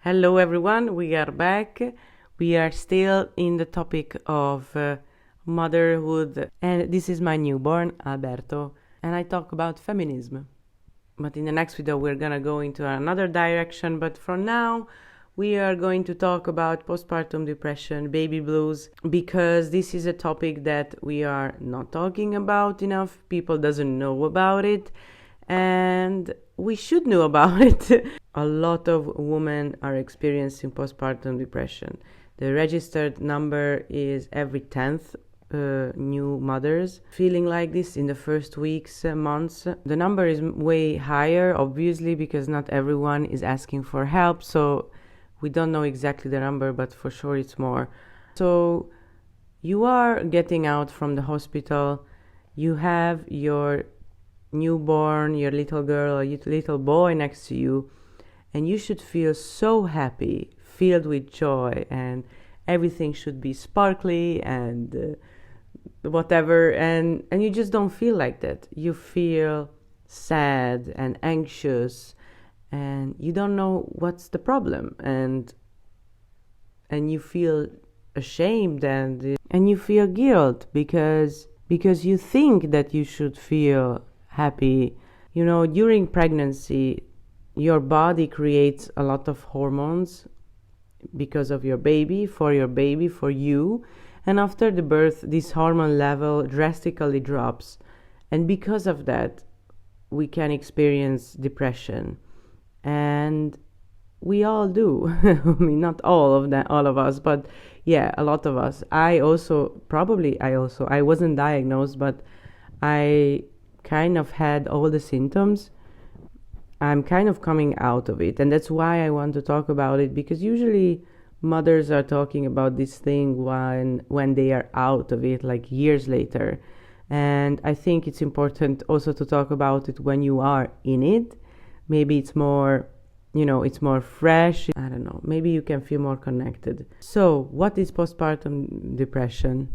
Hello everyone, we are back. We are still in the topic of motherhood, and this is my newborn, Alberto, and I talk about feminism. But in the next video, we're gonna go into another direction. But for now, we are going to talk about postpartum depression, baby blues, because this is a topic that we are not talking about enough. People doesn't know about it, and we should know about it. A lot of women are experiencing postpartum depression. The registered number is every 10th new mothers feeling like this in the first weeks, months. The number is way higher, obviously, because not everyone is asking for help. So we don't know exactly the number, but for sure it's more. So you are getting out from the hospital. You have your newborn, your little girl or your little boy next to you, and you should feel so happy, filled with joy, and everything should be sparkly and whatever, and you just don't feel like that. You feel sad and anxious, and you don't know what's the problem, and you feel ashamed and you feel guilt because you think that you should feel happy. You know, during pregnancy, your body creates a lot of hormones because of your baby, for you. And after the birth, this hormone level drastically drops. And because of that, we can experience depression. And we all do. I mean, not all of us, but yeah, a lot of us. I wasn't diagnosed, but I kind of had all the symptoms. I'm kind of coming out of it, and that's why I want to talk about it, because usually mothers are talking about this thing when they are out of it, like years later. And I think it's important also to talk about it when you are in it. Maybe it's more, it's more fresh. I don't know, maybe you can feel more connected. So what is postpartum depression?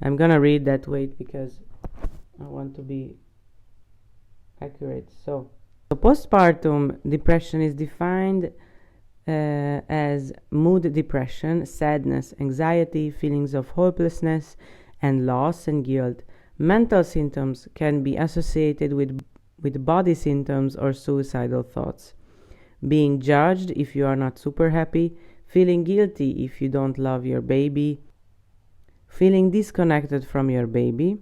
I'm gonna read that, wait, because I want to be accurate. So postpartum depression is defined as mood depression, sadness, anxiety, feelings of hopelessness and loss and guilt. Mental symptoms can be associated with body symptoms or suicidal thoughts. Being judged if you are not super happy, feeling guilty if you don't love your baby, feeling disconnected from your baby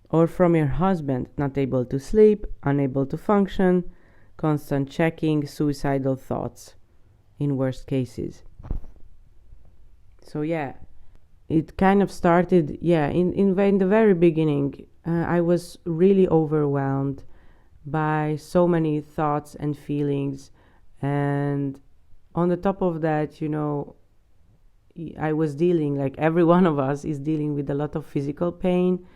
or from your husband, not able to sleep, unable to function, constant checking, suicidal thoughts in worst cases. So yeah, it kind of started, in the very beginning. I was really overwhelmed by so many thoughts and feelings, and on the top of that, I was dealing, like every one of us is dealing with a lot of physical pain.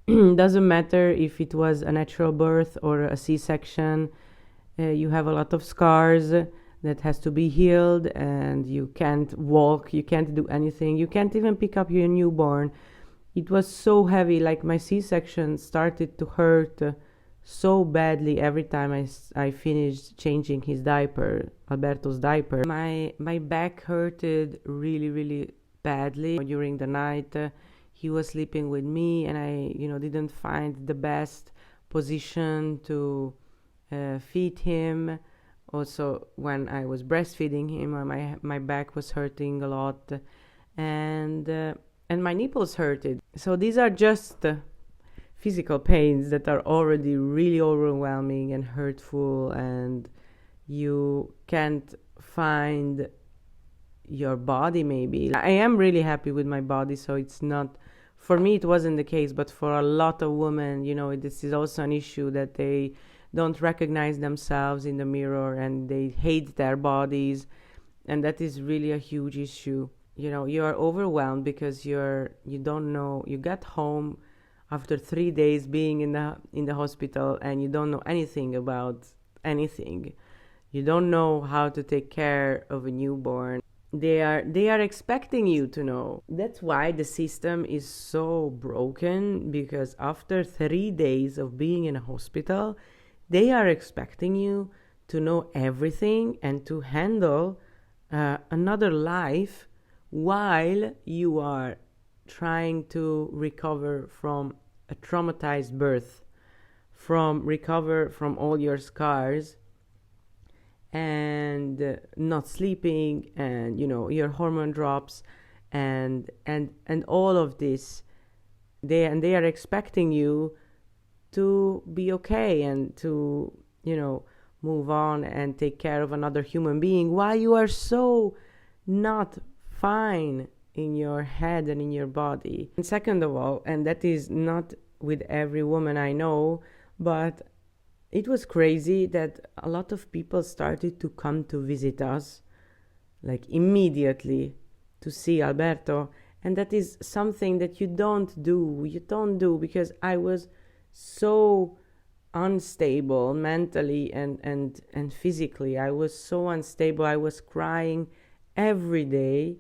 Doesn't matter if it was a natural birth or a C-section. You have a lot of scars that has to be healed, and you can't walk, you can't do anything, you can't even pick up your newborn. It was so heavy, like my C-section started to hurt so badly every time I finished changing his diaper, Alberto's diaper. My back hurted really, really badly during the night. He was sleeping with me, and I, didn't find the best position to feed him. Also, when I was breastfeeding him, my back was hurting a lot, and my nipples hurted. So these are just physical pains that are already really overwhelming and hurtful, and you can't find your body. Maybe I am really happy with my body, so it's not, for me it wasn't the case, but for a lot of women, this is also an issue, that they don't recognize themselves in the mirror and they hate their bodies, and that is really a huge issue. You are overwhelmed because you don't know, you got home after 3 days being in the hospital, and you don't know anything about anything. You don't know how to take care of a newborn. They are expecting you to know. That's why the system is so broken, because after 3 days of being in a hospital, they are expecting you to know everything and to handle another life while you are trying to recover from a traumatized birth, from recover from all your scars, and not sleeping, and your hormone drops, and all of this. They are expecting you to be okay and to move on and take care of another human being while you are so not fine in your head and in your body. And second of all, and that is not with every woman I know, but it was crazy that a lot of people started to come to visit us, like immediately, to see Alberto. And that is something that you don't do because I was so unstable mentally and physically. I was so unstable. I was crying every day,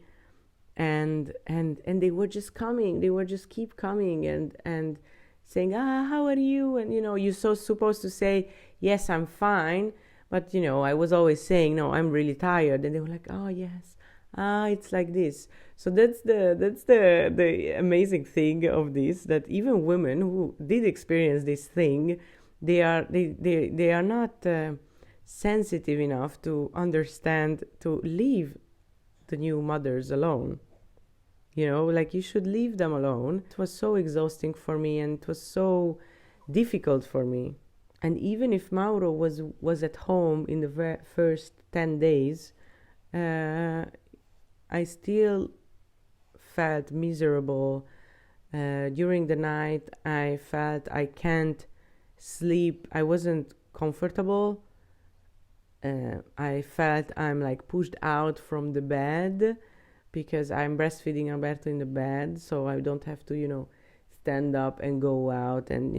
and they were just coming. They were just keep coming and saying, how are you? And you're so supposed to say, yes, I'm fine, but I was always saying, no, I'm really tired. And they were like, oh yes, it's like this. So that's the amazing thing of this, that even women who did experience this thing, they are not sensitive enough to understand to leave the new mothers alone. Like, you should leave them alone. It was so exhausting for me, and it was so difficult for me. And even if Mauro was at home in the first 10 days, I still felt miserable. During the night, I felt I can't sleep. I wasn't comfortable. I felt I'm like pushed out from the bed because I'm breastfeeding Alberto in the bed, so I don't have to, stand up and go out and,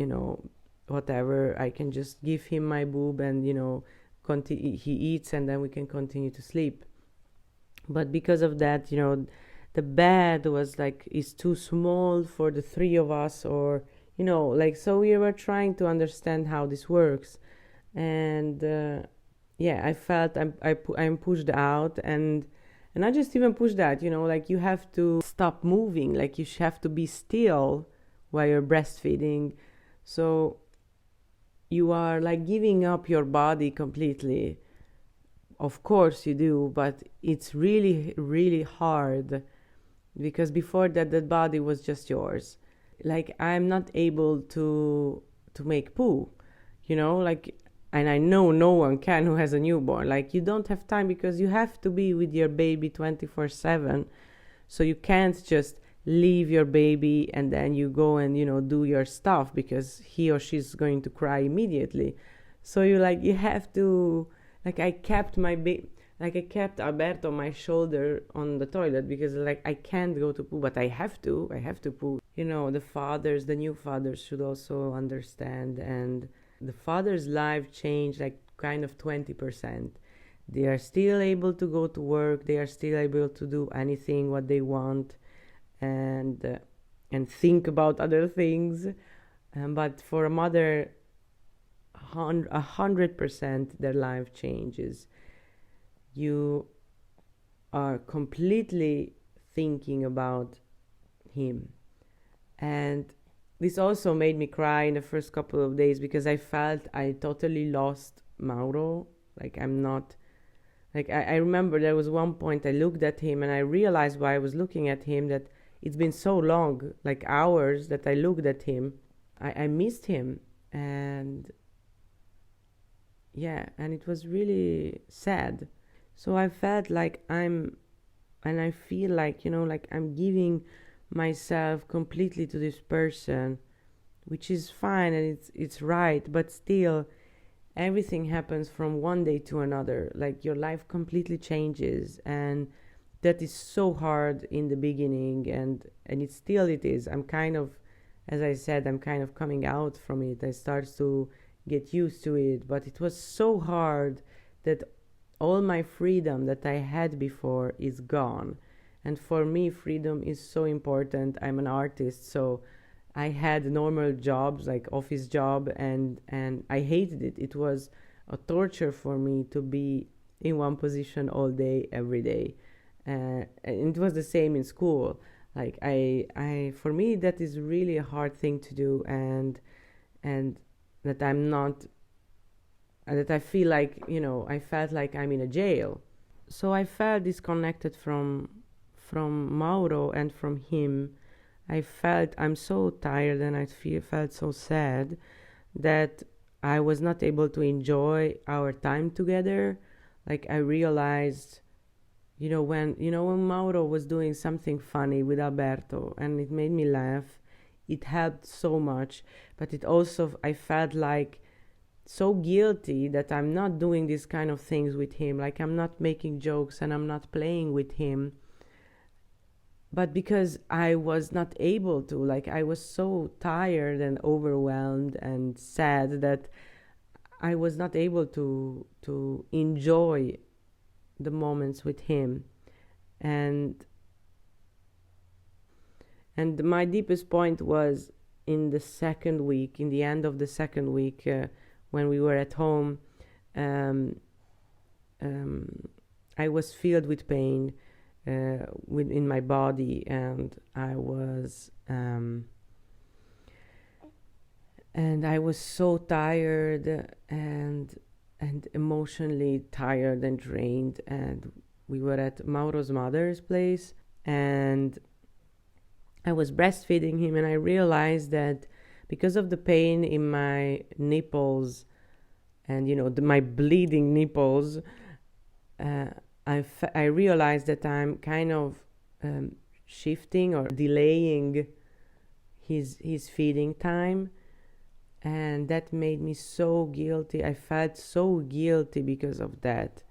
whatever. I can just give him my boob and, he eats, and then we can continue to sleep. But because of that, the bed was like, is too small for the three of us, or, so we were trying to understand how this works. And I felt I'm pushed out, and I just even pushed that, like, you have to stop moving, like you have to be still while you're breastfeeding. So you are like giving up your body completely. Of course you do, but it's really, really hard, because before that, that body was just yours. Like, I'm not able to make poo, like, and I know no one can who has a newborn. Like, you don't have time because you have to be with your baby 24/7. So you can't just leave your baby and then you go and, do your stuff, because he or she's going to cry immediately. So you have to, like, I kept Alberto on my shoulder on the toilet, because like, I can't go to poo, but I have to poo. The new fathers should also understand, and the father's life changed like kind of 20%. They are still able to go to work. They are still able to do anything what they want, and think about other things. But for a mother, 100% their life changes. You are completely thinking about him. And this also made me cry in the first couple of days, because I felt I totally lost Mauro. Like, I'm not, like, I remember there was one point I looked at him and I realized why I was looking at him, that it's been so long, like hours, that I looked at him. I missed him. And and it was really sad. So I felt like and I feel like, like I'm giving myself completely to this person, which is fine and it's right, but still everything happens from one day to another. Like, your life completely changes, and that is so hard in the beginning, and it is. I'm kind of, as I said, I'm kind of coming out from it. I start to get used to it, but it was so hard that all my freedom that I had before is gone. And for me, freedom is so important. I'm an artist, so I had normal jobs, like office job, and I hated it. It was a torture for me to be in one position all day, every day. And it was the same in school. Like for me, that is really a hard thing to do, and that I'm not, that I feel like, I felt like I'm in a jail. So I felt disconnected from Mauro and from him. I'm so tired, and felt so sad that I was not able to enjoy our time together. Like I realized, when Mauro was doing something funny with Alberto and it made me laugh, it helped so much. But it also, I felt like so guilty that I'm not doing these kind of things with him. Like I'm not making jokes and I'm not playing with him. But because I was not able to, like I was so tired and overwhelmed and sad that I was not able to enjoy the moments with him. And my deepest point was in the second week, in the end of the second week, when we were at home. um, I was filled with pain within my body, and I was so tired and emotionally tired and drained. And we were at Mauro's mother's place, and I was breastfeeding him, and I realized that because of the pain in my nipples and my bleeding nipples, uh, I realized that I'm kind of shifting or delaying his feeding time, and that made me so guilty. I felt so guilty because of that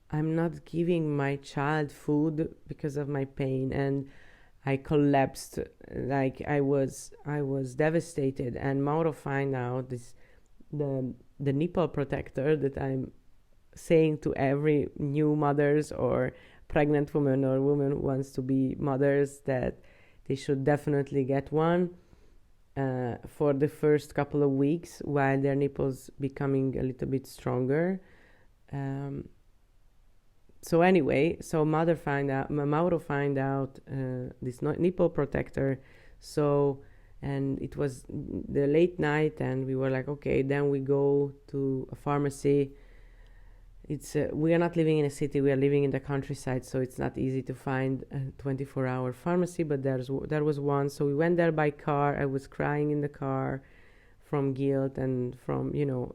I'm not giving my child food because of my pain, and I collapsed. Like I was devastated. And Mauro find out the nipple protector that I'm saying to every new mothers or pregnant woman or woman who wants to be mothers that they should definitely get one for the first couple of weeks while their nipples becoming a little bit stronger. So anyway, Mauro find out this nipple protector. So, and it was the late night, and we were like, okay, then we go to a pharmacy. We are not living in a city, we are living in the countryside, so it's not easy to find a 24-hour pharmacy, but there was one. So we went there by car. I was crying in the car from guilt and from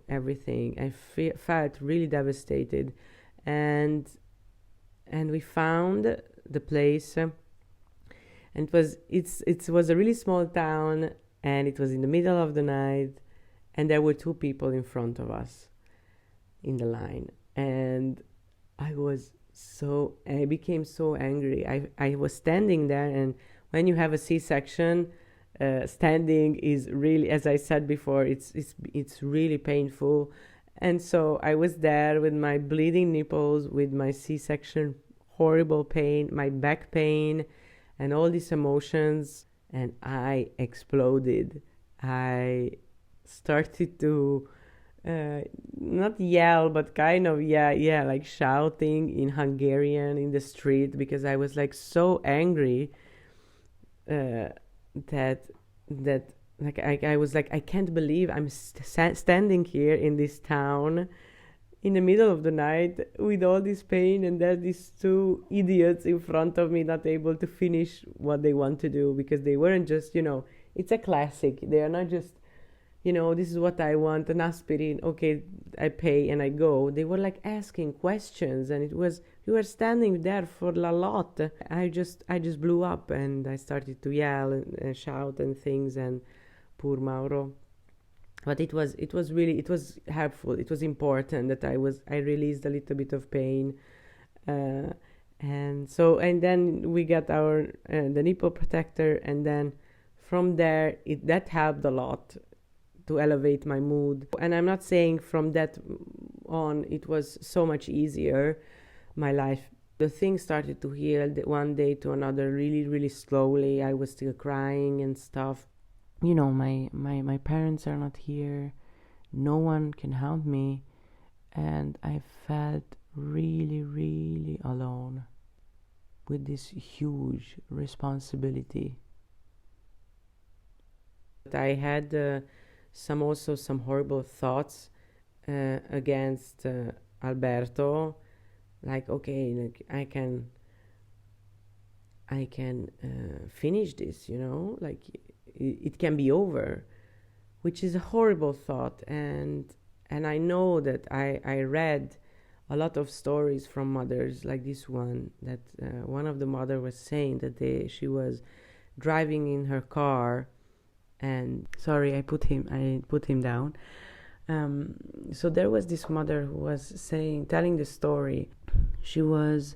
everything. I felt really devastated, and we found the place, and it was a really small town, and it was in the middle of the night, and there were two people in front of us in the line. And I became so angry. I was standing there, and when you have a C-section, standing is really, as I said before, it's really painful. And so I was there with my bleeding nipples, with my C-section horrible pain, my back pain, and all these emotions, and I exploded. I started to not yell, but kind of like shouting in Hungarian in the street, because I was like so angry that like I was like, I can't believe I'm standing here in this town in the middle of the night with all this pain, and there's these two idiots in front of me not able to finish what they want to do, because they weren't just, it's a classic. They are not just, this is what I want, an aspirin, okay, I pay and I go. They were like asking questions, and we were standing there for a lot. I just blew up, and I started to yell and shout and things, and poor Mauro. But it was helpful. It was important that I released a little bit of pain, and then we got our the nipple protector, and then from there that helped a lot to elevate my mood. And I'm not saying from that on it was so much easier, my life. The thing started to heal one day to another, really, really slowly. I was still crying and stuff. My parents are not here. no one can help me, and I felt really, really alone with this huge responsibility. I had some horrible thoughts against Alberto, like, okay, like I can finish this, like it can be over, which is a horrible thought. And I know that I read a lot of stories from mothers like this one, that one of the mother was saying that she was driving in her car, and sorry, I put him down. So there was this mother who was telling the story. She was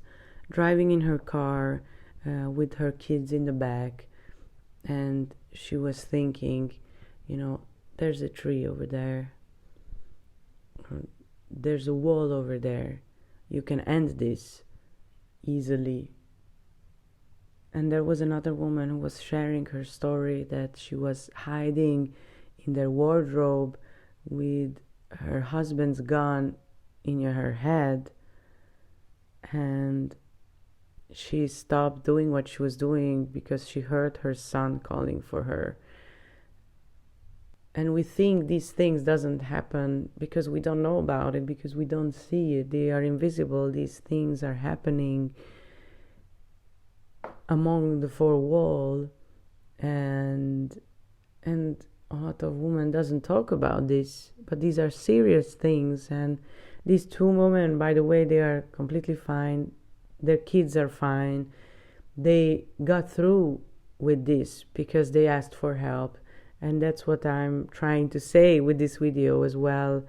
driving in her car with her kids in the back, and she was thinking, there's a tree over there, there's a wall over there, you can end this easily. And there was another woman who was sharing her story, that she was hiding in their wardrobe with her husband's gun in her head, and she stopped doing what she was doing because she heard her son calling for her. And we think these things doesn't happen because we don't know about it, because we don't see it. They are invisible. These things are happening among the four walls, and a lot of women doesn't talk about this, but these are serious things. And these two women, by the way, they are completely fine. Their kids are fine. They got through with this because they asked for help. And that's what I'm trying to say with this video as well,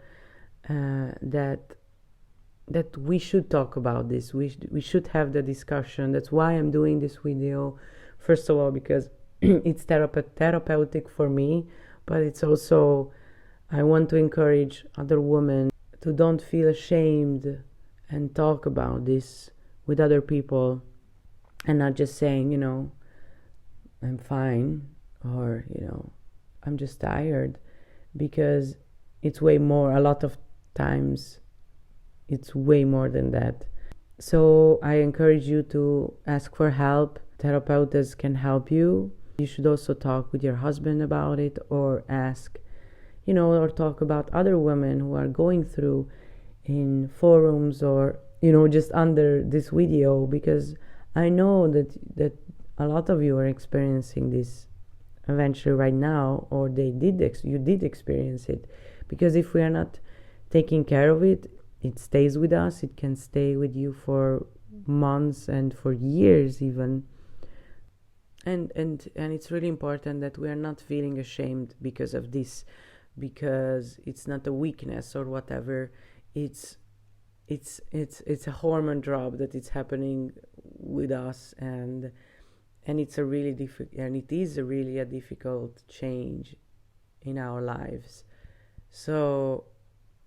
that we should talk about this. We should have the discussion. That's why I'm doing this video. First of all, because it's therapeutic for me, but it's also, I want to encourage other women to don't feel ashamed and talk about this with other people, and not just saying, I'm fine, or, I'm just tired, because it's way more. A lot of times it's way more than that. So I encourage you to ask for help. Therapists can help you. You should also talk with your husband about it, or ask, or talk about other women who are going through in forums, or, just under this video, because I know that a lot of you are experiencing this eventually right now, or you did experience it. Because if we are not taking care of it, it stays with us. It can stay with you for months and for years even. And it's really important that we are not feeling ashamed because of this, because it's not a weakness or whatever. It's a hormone drop that it's happening with us, and it's it is a really difficult change in our lives. So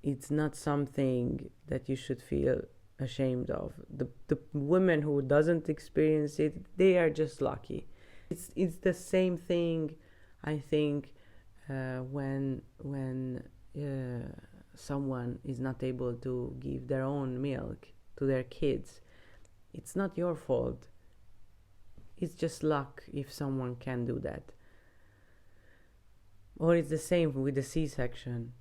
it's not something that you should feel ashamed of. The women who doesn't experience it, they are just lucky. It's the same thing, I think, when someone is not able to give their own milk to their kids. It's not your fault. It's just luck if someone can do that. Or it's the same with the C-section.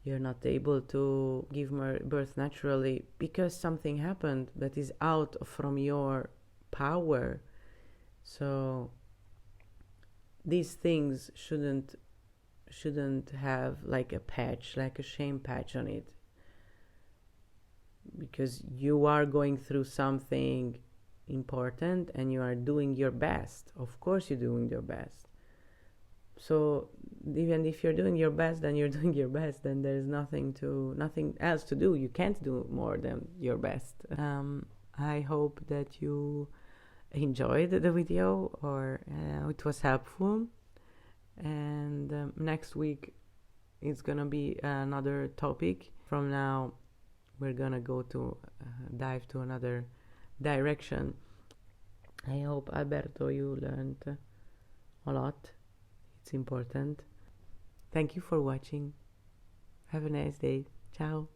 You're not able to give birth naturally because something happened that is out from your power. So these things shouldn't have like a patch, like a shame patch on it, because you are going through something important and you are doing your best. Of course you're doing your best. So even if you're doing your best, then you're doing your best, then there's nothing else to do. You can't do more than your best. I hope that you enjoyed the video, or it was helpful. And next week it's gonna be another topic. From now we're gonna go to dive to another direction. I hope, Alberto, you learned a lot. It's important. Thank you for watching. Have a nice day. Ciao.